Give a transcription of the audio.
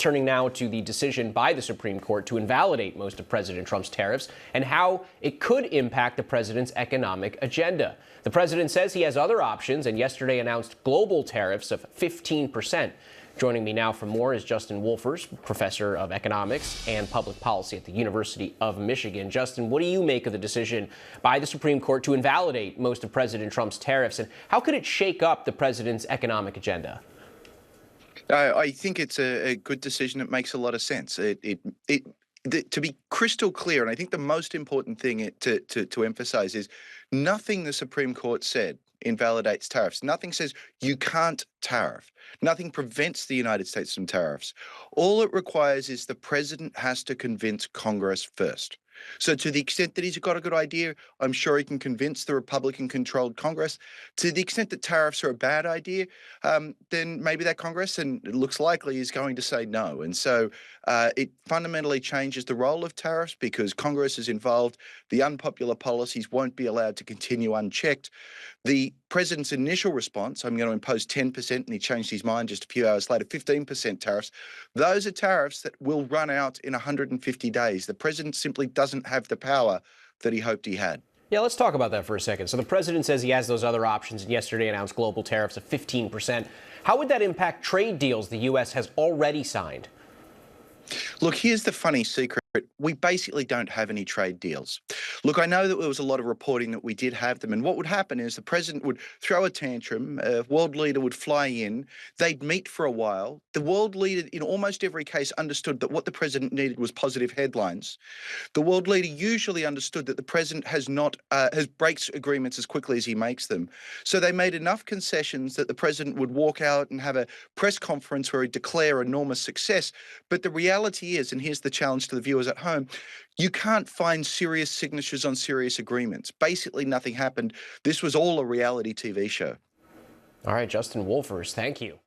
Turning now to the decision by the Supreme Court to invalidate most of President Trump's tariffs and how it could impact the president's economic agenda. The president says he has other options and yesterday announced global tariffs of 15%. Joining me now for more is Justin Wolfers, professor of economics and public policy at the University of Michigan. Justin, what do you make of the decision by the Supreme Court to invalidate most of President Trump's tariffs, and how could it shake up the president's economic agenda? I think it's a good decision. It makes a lot of sense. To be crystal clear, and I think the most important thing to emphasize is nothing the Supreme Court said invalidates tariffs. Nothing says you can't tariff. Nothing prevents the United States from tariffs. All it requires is the president has to convince Congress first. So to the extent that he's got a good idea, I'm sure he can convince the Republican-controlled Congress. To the extent that tariffs are a bad idea, then maybe that Congress, and it looks likely, is going to say no. And so it fundamentally changes the role of tariffs because Congress is involved. The unpopular policies won't be allowed to continue unchecked. The president's initial response, I'm going to impose 10%, and he changed his mind just a few hours later, 15% tariffs. Those are tariffs that will run out in 150 days. The president simply doesn't have the power that he hoped he had. Yeah, let's talk about that for a second. So the president says he has those other options and yesterday announced global tariffs of 15%. How would that impact trade deals the U.S. has already signed? Look, here's the funny secret. We basically don't have any trade deals. Look, I know that there was a lot of reporting that we did have them, and what would happen is the president would throw a tantrum, a world leader would fly in, they'd meet for a while. The world leader, in almost every case, understood that what the president needed was positive headlines. The world leader usually understood that the president has breaks agreements as quickly as he makes them. So they made enough concessions that the president would walk out and have a press conference where he'd declare enormous success. But the reality is, and here's the challenge to the viewers at home, you can't find serious signatures on serious agreements. Basically, nothing happened. This was all a reality TV show. All right, Justin Wolfers, thank you.